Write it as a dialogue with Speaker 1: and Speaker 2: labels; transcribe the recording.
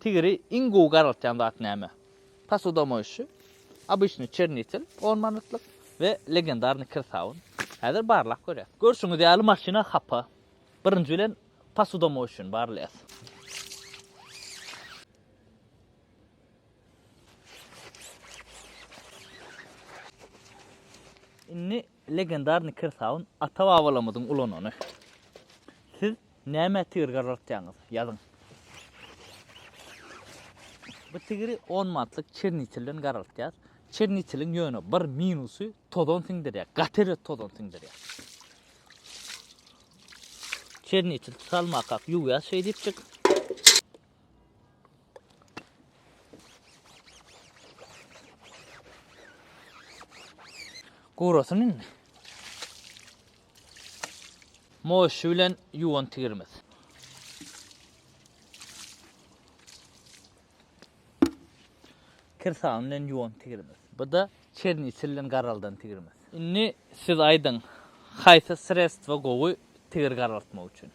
Speaker 1: Tigiri ingu garaltyan zat näme? Pasodomoşu, обычный чернитель, 10 manatlyk we legendarny kirsawun. Häzir barlak görýär. Görşüňiz ýaly maşina hapa. Birinji bilen pasodomoşun barlyas. Inni legendarny kirsawun ata babalamyzyň ulanany. Siz näme tigir garaltýaňyz? Ýazyň. Bu tigiri 10 manatlyk çernitelden garaltýar. Çerniteliň ýöne bir minusy tozon siňdirýär. Gatere tozon siňdirýär. Çernitel salmakak ýuwýa şey diýipçik. Gurasyny moşu bilen ýuwan tigirmez. Kirsawun bilen ýuwan tigirmez. Bu da çernitelden garaldan tigirmez. Inni siz aýdyň, haýsy sredstva gowy tigir garaltmak üçin?